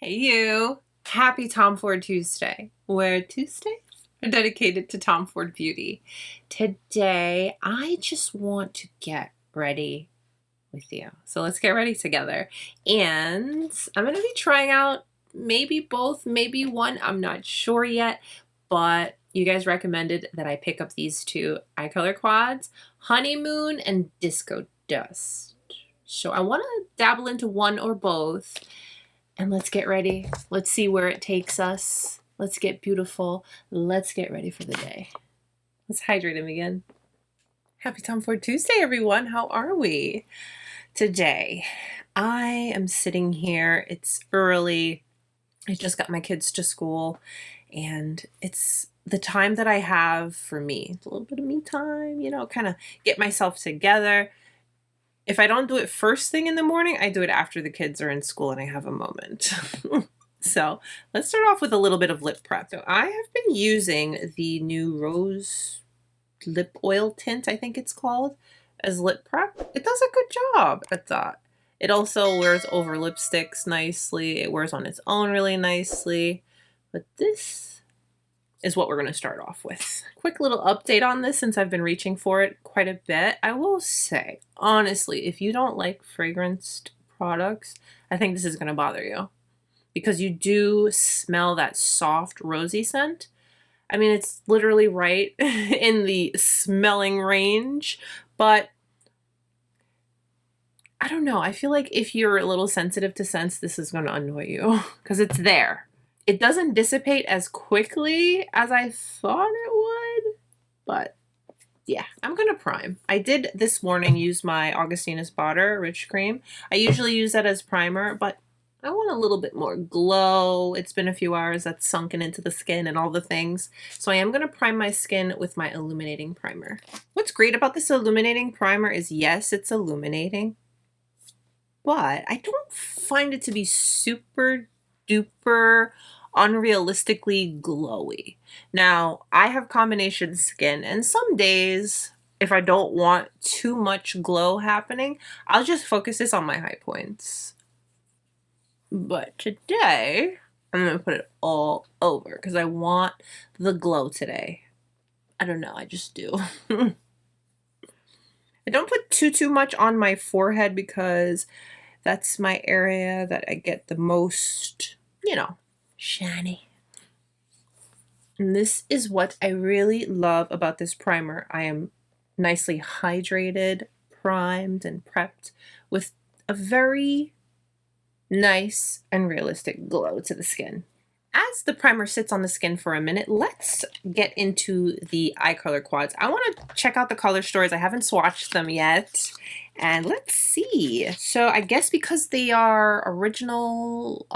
Hey you! Happy Tom Ford Tuesday, where Tuesdays are dedicated to Tom Ford beauty. Today, I just want to get ready with you. So let's get ready together. And I'm going to be trying out maybe both, maybe one. I'm not sure yet, but you guys recommended that I pick up these two eye color quads, Honeymoon and Disco Dust. So I want to dabble into one or both. And let's get ready. Let's see where it takes us. Let's get beautiful. Let's get ready for the day. Let's hydrate him again. Happy Tom Ford Tuesday, everyone. How are we today? I am sitting here. It's early. I just got my kids to school, and it's the time that I have for me. It's a little bit of me time, you know, kind of get myself together. If I don't do it first thing in the morning, I do it after the kids are in school and I have a moment. So let's start off with a little bit of lip prep. So I have been using the new Rose Lip Oil Tint, I think it's called, as lip prep. It does a good job at that. It also wears over lipsticks nicely. It wears on its own really nicely. But this is what we're going to start off with. Quick little update on this since I've been reaching for it quite a bit. I will say, honestly, if you don't like fragranced products, I think this is going to bother you because you do smell that soft rosy scent. I mean, it's literally right in the smelling range, but I don't know. I feel like if you're a little sensitive to scents, this is going to annoy you because it's there. It doesn't dissipate as quickly as I thought it would, but yeah, I'm gonna prime. I did this morning use my Augustinus Bader Rich Cream. I usually use that as primer, but I want a little bit more glow. It's been a few hours that's sunken into the skin and all the things. So I am gonna prime my skin with my Illuminating primer. What's great about this Illuminating primer is, yes, it's illuminating, but I don't find it to be super duper unrealistically glowy. Now, I have combination skin, and some days, if I don't want too much glow happening, I'll just focus this on my high points. But today, I'm going to put it all over because I want the glow today. I don't know, I just do. I don't put too much on my forehead because that's my area that I get the most, you know, shiny. And this is what I really love about this primer. I am nicely hydrated, primed, and prepped with a very nice and realistic glow to the skin. As the primer sits on the skin for a minute, let's get into the eye color quads. I want to check out the color stories. I haven't swatched them yet. And let's see. So I guess because they are original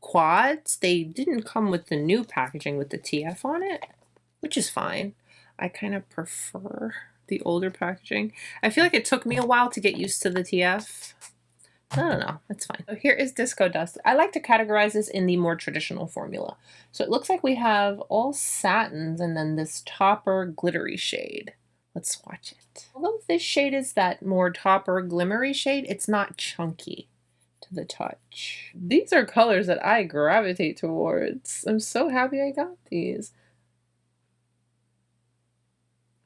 quads, they didn't come with the new packaging with the TF on it, which is fine. I kind of prefer the older packaging. I feel like it took me a while to get used to the TF. I don't know, it's fine. So here is Disco Dust. I like to categorize this in the more traditional formula. So it looks like we have all satins and then this topper glittery shade. Let's swatch it. Although this shade is that more topper glimmery shade, it's not chunky to the touch. These are colors that I gravitate towards. I'm so happy I got these.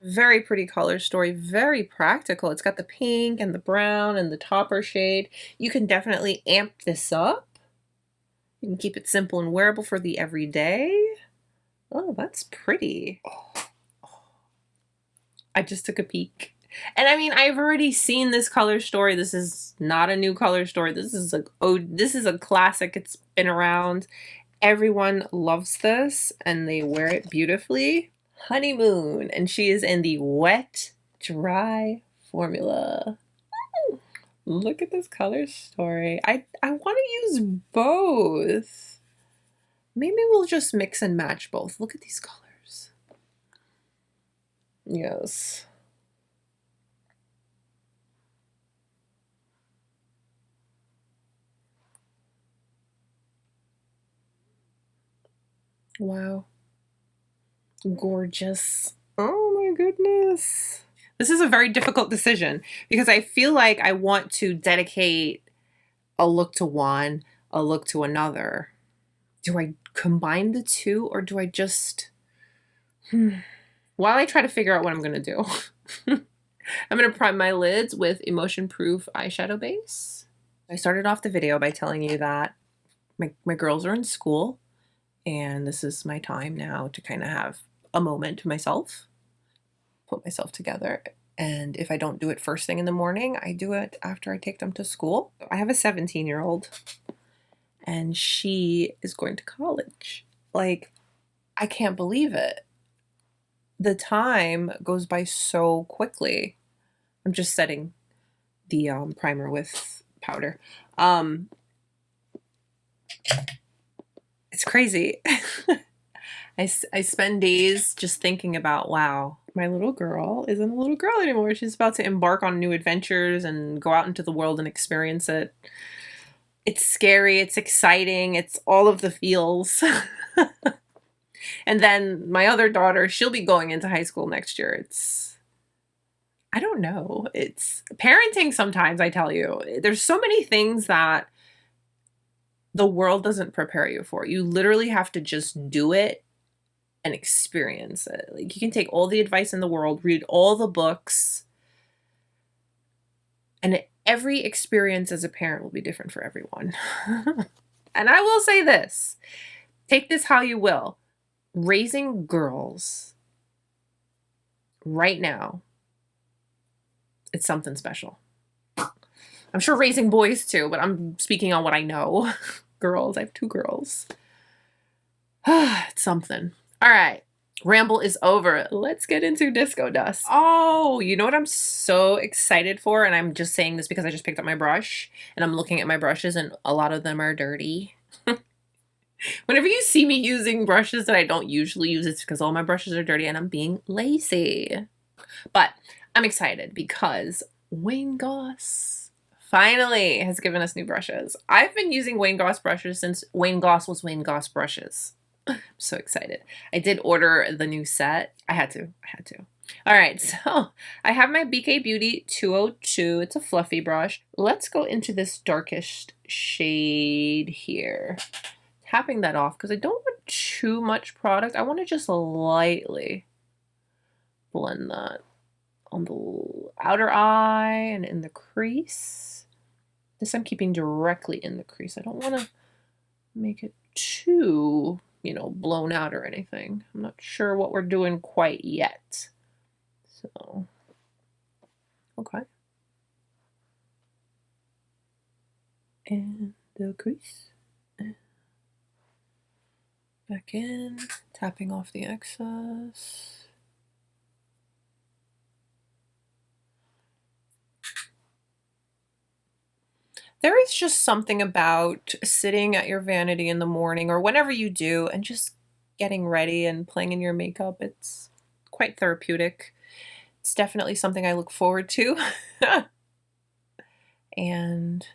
Very pretty color story, very practical. It's got the pink and the brown and the topper shade. You can definitely amp this up. You can keep it simple and wearable for the everyday. Oh, that's pretty. I just took a peek. And I mean, I've already seen this color story. This is not a new color story. This is a classic. It's been around. Everyone loves this and they wear it beautifully. Honeymoon, and she is in the wet dry formula. Look at this color story. I want to use both. Maybe we'll just mix and match both. Look at these colors. Yes. Wow. Gorgeous. Oh my goodness. This is a very difficult decision because I feel like I want to dedicate a look to one, a look to another. Do I combine the two, or do I just... While I try to figure out what I'm going to do, I'm going to prime my lids with Emotion Proof eyeshadow base. I started off the video by telling you that my girls are in school, and this is my time now to kind of have a moment to myself, put myself together. And if I don't do it first thing in the morning, I do it after I take them to school. I have a 17-year-old, and she is going to college. Like, I can't believe it. The time goes by so quickly. I'm just setting the primer with powder. It's crazy. I spend days just thinking about, wow, my little girl isn't a little girl anymore. She's about to embark on new adventures and go out into the world and experience it. It's scary. It's exciting. It's all of the feels. And then my other daughter, she'll be going into high school next year. I don't know. It's parenting sometimes, I tell you. There's so many things that the world doesn't prepare you for. You literally have to just do it and experience it. Like, you can take all the advice in the world, read all the books, and every experience as a parent will be different for everyone. And I will say this, take this how you will. Raising girls right now, it's something special. I'm sure raising boys too, but I'm speaking on what I know. Girls, I have 2 girls. It's something. All right, ramble is over. Let's get into Disco Dust. Oh, you know what I'm so excited for? And I'm just saying this because I just picked up my brush and I'm looking at my brushes and a lot of them are dirty. Whenever you see me using brushes that I don't usually use, it's because all my brushes are dirty and I'm being lazy. But I'm excited because Wayne Goss finally has given us new brushes. I've been using Wayne Goss brushes since Wayne Goss was Wayne Goss brushes. I'm so excited. I did order the new set. I had to. All right, so I have my BK Beauty 202. It's a fluffy brush. Let's go into this darkest shade here. Tapping that off because I don't want too much product. I want to just lightly blend that on the outer eye and in the crease. This I'm keeping directly in the crease. I don't want to make it too, blown out or anything. I'm not sure what we're doing quite yet. So, okay. And the crease. Back in, tapping off the excess. There is just something about sitting at your vanity in the morning or whenever you do and just getting ready and playing in your makeup. It's quite therapeutic. It's definitely something I look forward to. And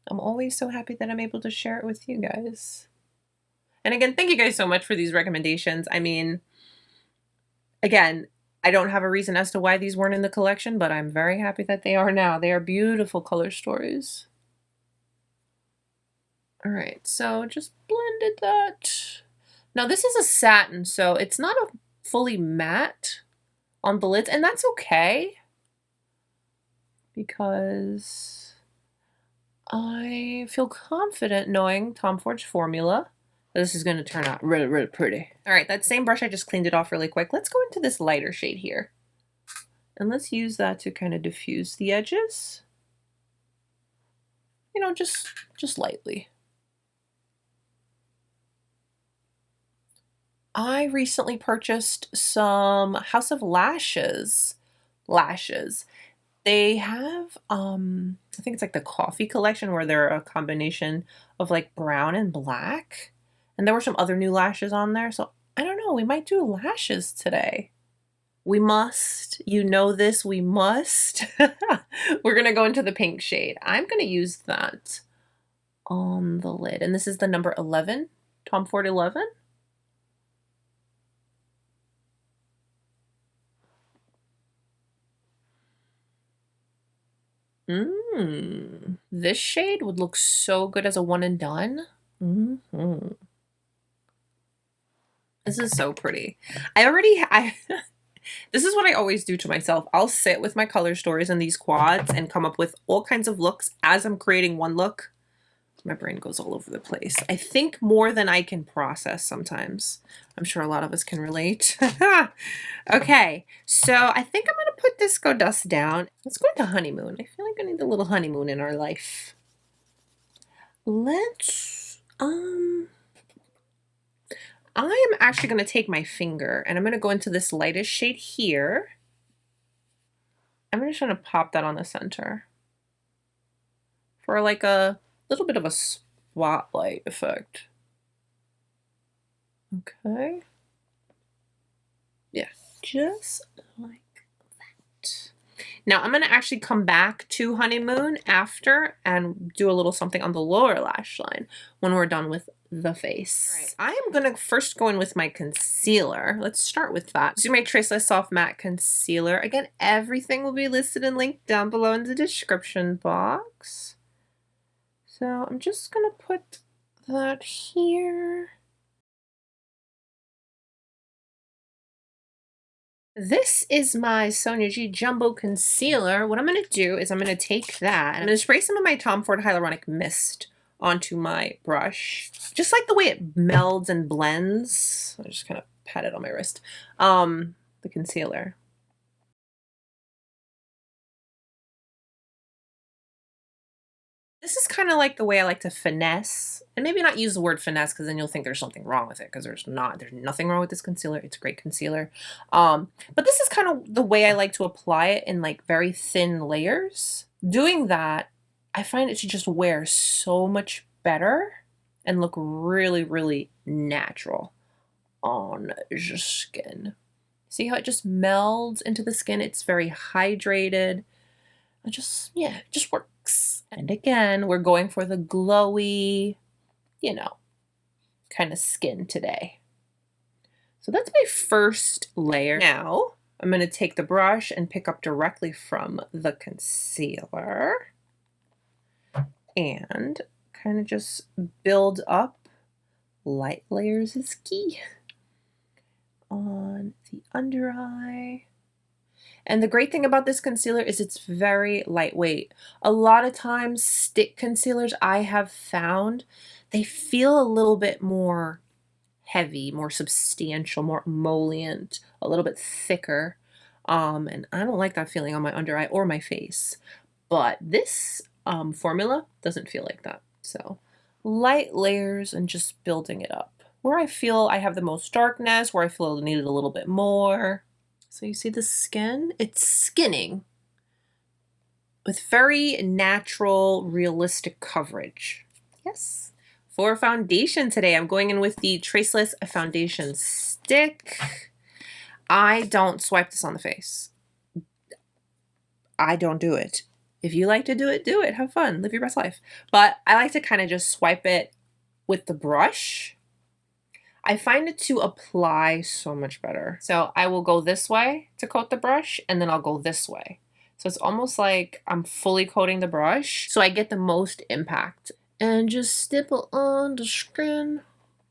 I'm always so happy that I'm able to share it with you guys. And again, thank you guys so much for these recommendations. I mean, again, I don't have a reason as to why these weren't in the collection, but I'm very happy that they are now. They are beautiful color stories. All right, so just blended that. Now this is a satin, so it's not a fully matte on the lids, and that's okay because I feel confident knowing Tom Ford's formula. This is going to turn out really, really pretty. All right, that same brush, I just cleaned it off really quick. Let's go into this lighter shade here. And let's use that to kind of diffuse the edges. Just lightly. I recently purchased some House of lashes. They have, I think it's like the coffee collection where they're a combination of like brown and black. And there were some other new lashes on there. So I don't know, we might do lashes today. We must, this, we must. We're going to go into the pink shade. I'm going to use that on the lid. And this is the number 11, Tom Ford 11. This shade would look so good as a one and done. This is so pretty. This is what I always do to myself. I'll sit with my color stories and these quads and come up with all kinds of looks as I'm creating one look. My brain goes all over the place. I think more than I can process sometimes. I'm sure a lot of us can relate. Okay, so I think I'm gonna put Disco Dust down. Let's go into Honeymoon. I feel like I need a little honeymoon in our life. Let's, I am actually gonna take my finger and I'm gonna go into this lightest shade here. I'm just gonna pop that on the center for like a little bit of a spotlight effect. Okay. Yeah, just like that. Now I'm gonna actually come back to Honeymoon after and do a little something on the lower lash line when we're done with the face. All right, I am gonna first go in with my concealer. Let's start with that. This is my Traceless Soft Matte Concealer. Again, everything will be listed and linked down below in the description box. So I'm just gonna put that here. This is my Sonia G Jumbo Concealer. What I'm gonna do is I'm gonna take that and I'm gonna spray some of my Tom Ford Hyaluronic Mist onto my brush. Just like the way it melds and blends. I just kind of pat it on my wrist. The concealer. This is kind of like the way I like to finesse, and maybe not use the word finesse because then you'll think there's something wrong with it, because there's not. There's nothing wrong with this concealer. It's a great concealer. But this is kind of the way I like to apply it in like very thin layers. Doing that, I find it to just wear so much better and look really, really natural on your skin. See how it just melds into the skin? It's very hydrated. It just, yeah, it just works. And again, we're going for the glowy, you know, kind of skin today. So that's my first layer. Now, I'm going to take the brush and pick up directly from the concealer and kind of just build up. Light layers is key on the under eye. And the great thing about this concealer is it's very lightweight. A lot of times stick concealers I have found, they feel a little bit more heavy, more substantial, more emollient, a little bit thicker. And I don't like that feeling on my under eye or my face. But this formula doesn't feel like that. So light layers and just building it up. Where I feel I have the most darkness, where I feel I need it a little bit more. So you see the skin? It's skinning with very natural, realistic coverage. Yes. For foundation today, I'm going in with the Traceless Foundation Stick. I don't swipe this on the face. I don't do it. If you like to do it, do it. Have fun. Live your best life. But I like to kind of just swipe it with the brush. I find it to apply so much better. So I will go this way to coat the brush, and then I'll go this way. So it's almost like I'm fully coating the brush, so I get the most impact. And just stipple on the skin.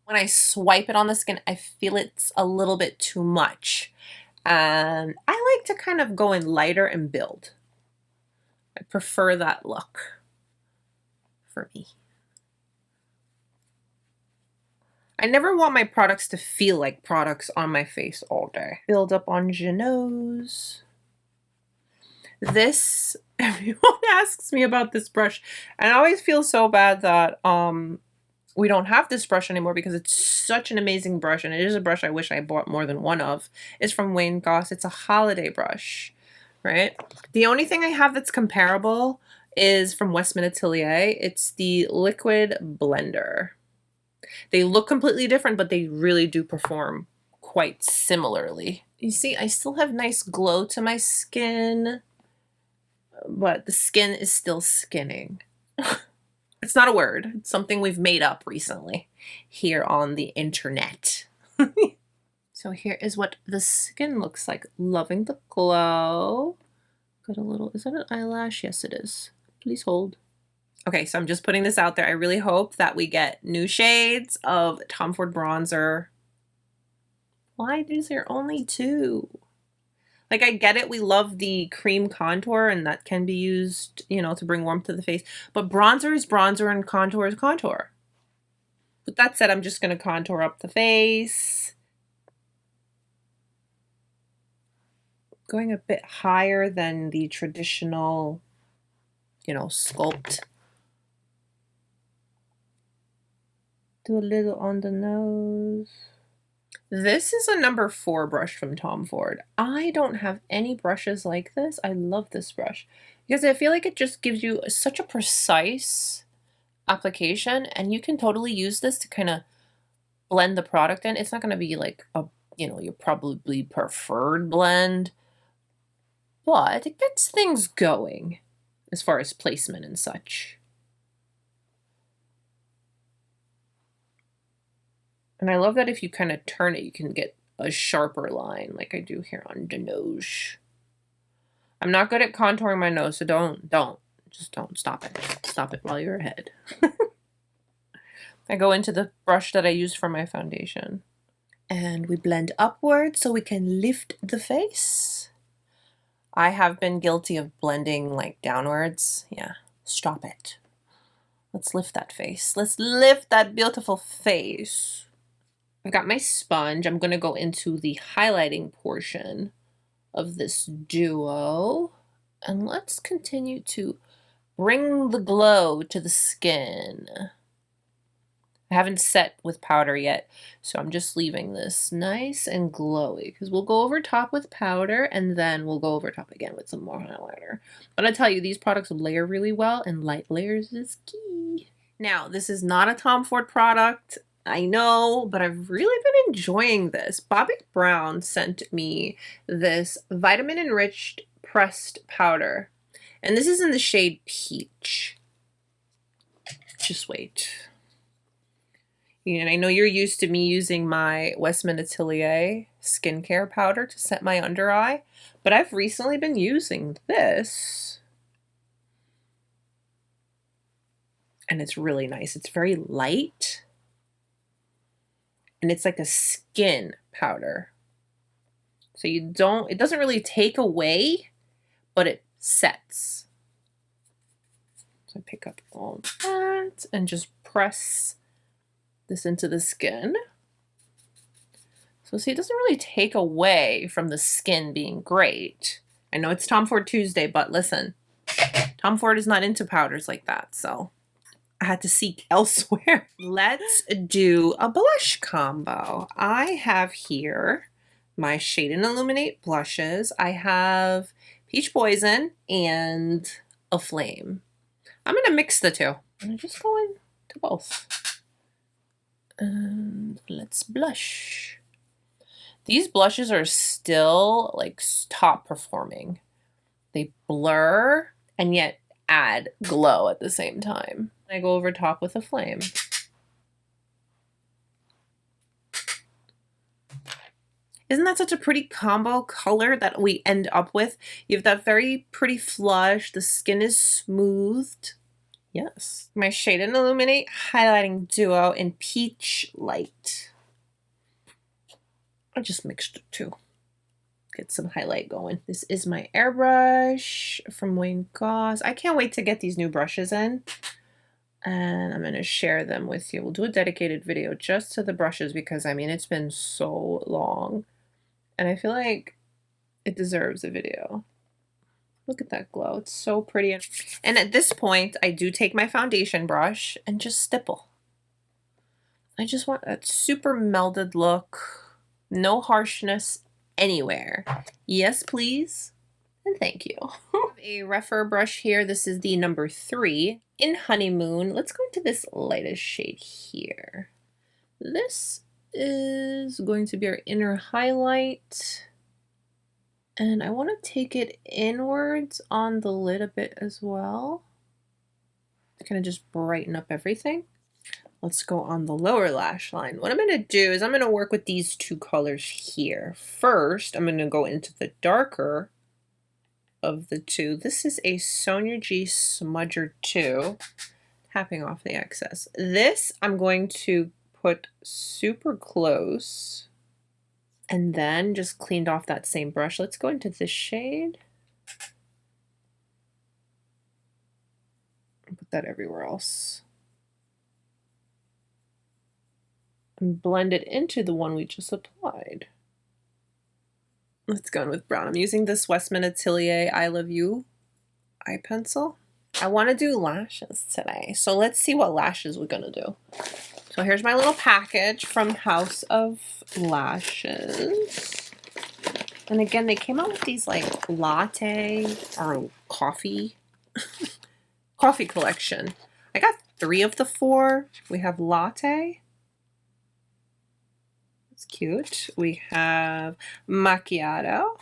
When I swipe it on the skin, I feel it's a little bit too much. And I like to kind of go in lighter and build. I prefer that look for me. I never want my products to feel like products on my face all day. Build up on your nose. This, everyone asks me about this brush, and I always feel so bad that we don't have this brush anymore because it's such an amazing brush, and it is a brush I wish I bought more than one of. It's from Wayne Goss. It's a holiday brush, right? The only thing I have that's comparable is from Westman Atelier. It's the Liquid Blender. They look completely different, but they really do perform quite similarly. You see, I still have nice glow to my skin, but the skin is still skinning. It's not a word. It's something we've made up recently here on the internet. So here is what the skin looks like. Loving the glow. Got a little, is that an eyelash? Yes, it is. Please hold. Okay, so I'm just putting this out there. I really hope that we get new shades of Tom Ford bronzer. Why is there only 2? Like, I get it. We love the cream contour, and that can be used, you know, to bring warmth to the face. But bronzer is bronzer, and contour is contour. With that said, I'm just going to contour up the face. Going a bit higher than the traditional, you know, sculpt. Do a little on the nose. This is a number 4 brush from Tom Ford. I don't have any brushes like this. I love this brush because I feel like it just gives you such a precise application, and you can totally use this to kind of blend the product in. It's not going to be like a, you know, your probably preferred blend, but it gets things going as far as placement and such. And I love that if you kind of turn it, you can get a sharper line like I do here on the nose. I'm not good at contouring my nose, so just don't stop it. Stop it while you're ahead. I go into the brush that I used for my foundation. And we blend upward so we can lift the face. I have been guilty of blending like downwards. Yeah, stop it. Let's lift that face. Let's lift that beautiful face. I've got my sponge. I'm going to go into the highlighting portion of this duo. And let's continue to bring the glow to the skin. I haven't set with powder yet, so I'm just leaving this nice and glowy because we'll go over top with powder and then we'll go over top again with some more highlighter. But I tell you, these products layer really well, and light layers is key. Now, this is not a Tom Ford product. I know, but I've really been enjoying this. Bobbi Brown sent me this vitamin enriched pressed powder, and this is in the shade Peach. Just wait. And I know you're used to me using my Westman Atelier skincare powder to set my under eye, but I've recently been using this. And it's really nice. It's very light. And it's like a skin powder. So it doesn't really take away, but it sets. So I pick up all that and just press this into the skin. So see, it doesn't really take away from the skin being great. I know it's Tom Ford Tuesday, but listen, Tom Ford is not into powders like that, so I had to seek elsewhere. Let's do a blush combo. I have here my Shade and Illuminate blushes. I have Peach Poison and a Flame. I'm going to mix the two. I'm going to just go into both. And let's blush. These blushes are still like top performing. They blur and yet add glow at the same time. I go over top with a Flame. Isn't that such a pretty combo color that we end up with? You have that very pretty flush. The skin is smoothed. Yes. My Shade and Illuminate highlighting duo in Peach Light. I just mixed the two. Get some highlight going. This is my airbrush from Wayne Goss. I can't wait to get these new brushes in. And I'm going to share them with you. We'll do a dedicated video just to the brushes because, I mean, it's been so long. And I feel like it deserves a video. Look at that glow. It's so pretty. And at this point, I do take my foundation brush and just stipple. I just want that super melded look. No harshness anywhere. Yes, please. And thank you. A Refer brush here. This is the number 3 in Honeymoon. Let's go into this lightest shade here. This is going to be our inner highlight. And I want to take it inwards on the lid a bit as well. To kind of just brighten up everything. Let's go on the lower lash line. What I'm going to do is I'm going to work with these two colors here. First, I'm going to go into the darker of the two. This is a Sonia G Smudger 2. tapping off the excess. This I'm going to put super close and then just cleaned off that same brush. Let's go into this shade. Put that everywhere else. And blend it into the one we just applied. Let's go in with brown. I'm using this Westman Atelier I Love You eye pencil. I want to do lashes today, so let's see what lashes we're gonna do. So here's my little package from House of Lashes. And again, they came out with these like latte or coffee coffee collection. I got 3 of the 4. We have latte. It's cute. We have macchiato.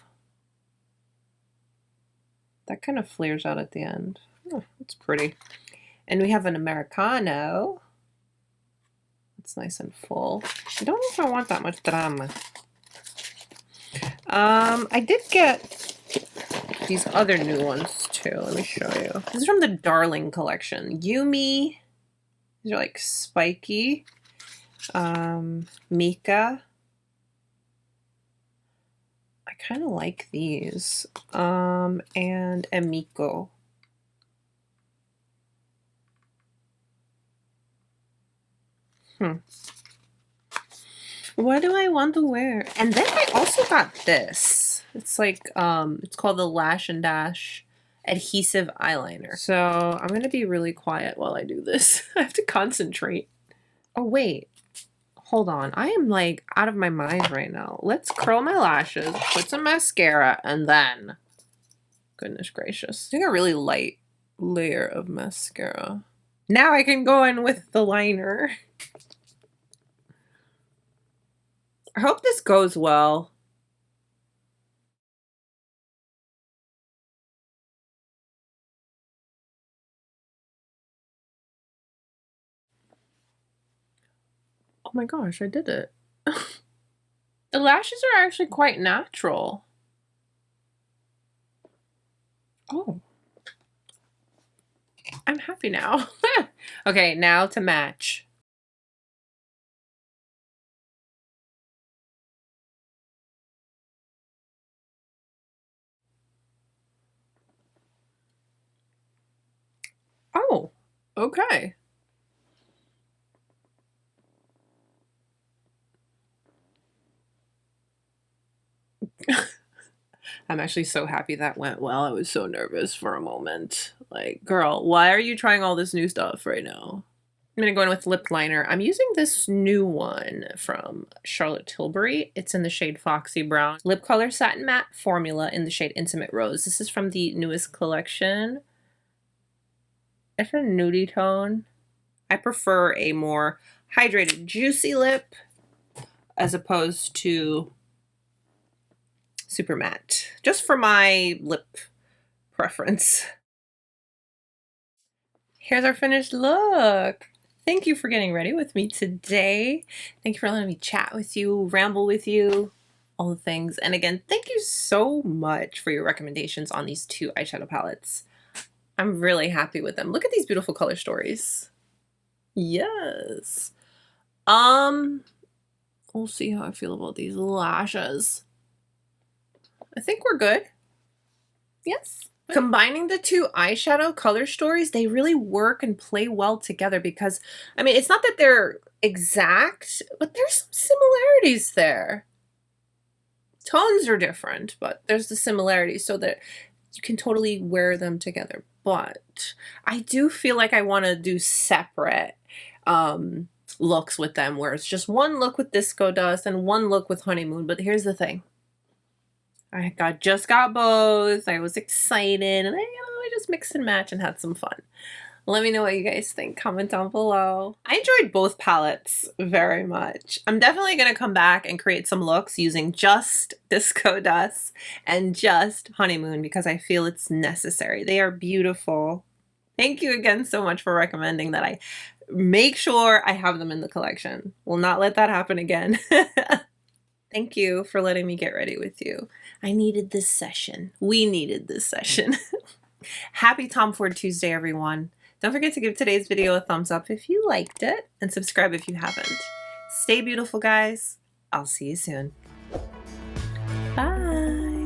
That kind of flares out at the end. Oh, it's pretty. And we have an Americano. It's nice and full. I don't know if I want that much drama. I did get these other new ones too. Let me show you. This is from the Darling collection. Yumi. These are like spiky. Mika. I kind of like these. And Emiko. What do I want to wear? And then I also got this. It's like, it's called the Lash and Dash Adhesive Eyeliner. So I'm going to be really quiet while I do this. I have to concentrate. Oh, wait. Hold on. I am like out of my mind right now. Let's curl my lashes, put some mascara, and then, goodness gracious. I think a really light layer of mascara. Now I can go in with the liner. I hope this goes well. Oh my gosh, I did it. The lashes are actually quite natural. Oh. I'm happy now. Okay, now to match. Oh, okay. I'm actually so happy that went well. I was so nervous for a moment. Like, girl, why are you trying all this new stuff right now? I'm gonna go in with lip liner. I'm using this new one from Charlotte Tilbury. It's in the shade Foxy Brown. Lip Color Satin Matte Formula in the shade Intimate Rose. This is from the newest collection. It's a nudie tone. I prefer a more hydrated, juicy lip as opposed to super matte, just for my lip preference. Here's our finished look. Thank you for getting ready with me today. Thank you for letting me chat with you, ramble with you, all the things. And again, thank you so much for your recommendations on these 2 eyeshadow palettes. I'm really happy with them. Look at these beautiful color stories. Yes. We'll see how I feel about these lashes. I think we're good. Yes. Combining the 2 eyeshadow color stories, they really work and play well together because, I mean, it's not that they're exact, but there's some similarities there. Tones are different, but there's the similarities so that you can totally wear them together. But I do feel like I want to do separate looks with them, where it's just one look with Disco Dust and one look with Honeymoon. But here's the thing. I just got both. I was excited, and I just mixed and matched and had some fun. Let me know what you guys think. Comment down below. I enjoyed both palettes very much. I'm definitely going to come back and create some looks using just Disco Dust and just Honeymoon because I feel it's necessary. They are beautiful. Thank you again so much for recommending that I make sure I have them in the collection. Will not let that happen again. Thank you for letting me get ready with you. I needed this session. We needed this session. Happy Tom Ford Tuesday, everyone. Don't forget to give today's video a thumbs up if you liked it, and subscribe if you haven't. Stay beautiful, guys. I'll see you soon. Bye.